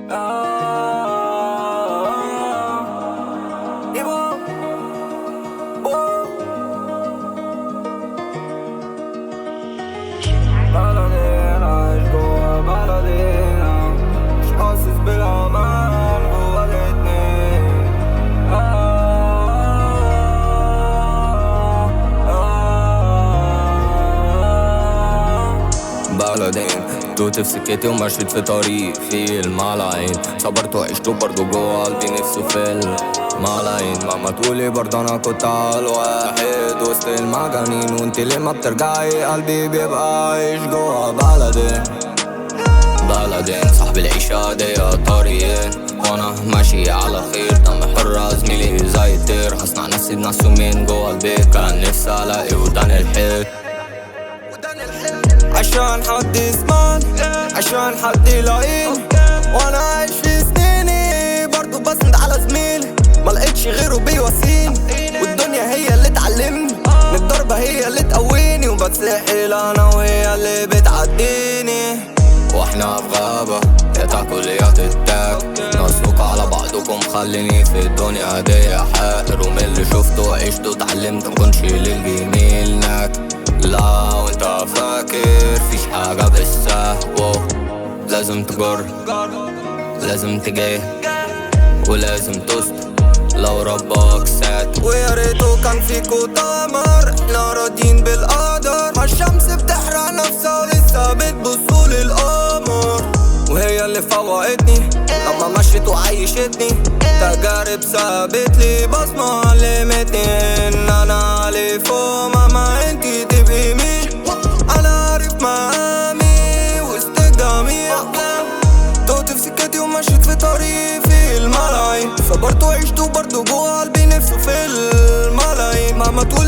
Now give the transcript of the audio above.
بلدي عايش جوا بلدي، مش حاسس بالامان جوا الاتنين. بلدين توت في سكتي ومشيت في طريق فيه الملايين، صبرت وعشت برضو جوا قلبي نفسه في الملايين. مهما تقولي برضو انا كنت على الواحد وسط المجانين، وانتي ليه ما بترجعي قلبي بيبقى عايش جوا بلدين. صاحب العيشة دي طريقين وانا ماشي على خير، دم حر زميلي زي الطير، هصنع نفسي بنفس يومين جوا البيت، كان نفسي الاقي ودان الحيط عشان حد يسمعني، عشان حد يلاقيني، وانا عايش في سنيني برضو بسند على زميلي، ملقتش غيره بيواسيني، والدنيا هي اللي تعلمني، الضربة هي اللي تقويني، وبتسحل انا وهي اللي بتعديني. واحنا في غابة يا تاكل يا تتاك، نصفوك على بعضكم خليني في الدنيا دي حائر، ومن اللي شفته وعشته اتعلمت مكنش للجميل ناك. لا وانت فاكر فيش حاجة بالسهوة، لازم تجر لازم تجاه ولازم تست لو ربك سات، ويا ريته كان فيكو تمر، احنا راضيين بالقدر، ما الشمس بتحرق نفسها ولسه بتبصوا للقمر، وهي اللي فوقتني لما مشيت وعيشتني، تجارب سابت لي بصمة علمتني ان انا علي فوق مهما انتي تبقي مين، انا عارف مقامي وسط الجميع. توت في سكتي ومشيت في طريق في الملايين، صبرت وعشت برضو جوا قلبي نفسه في الملايين، مهما تقول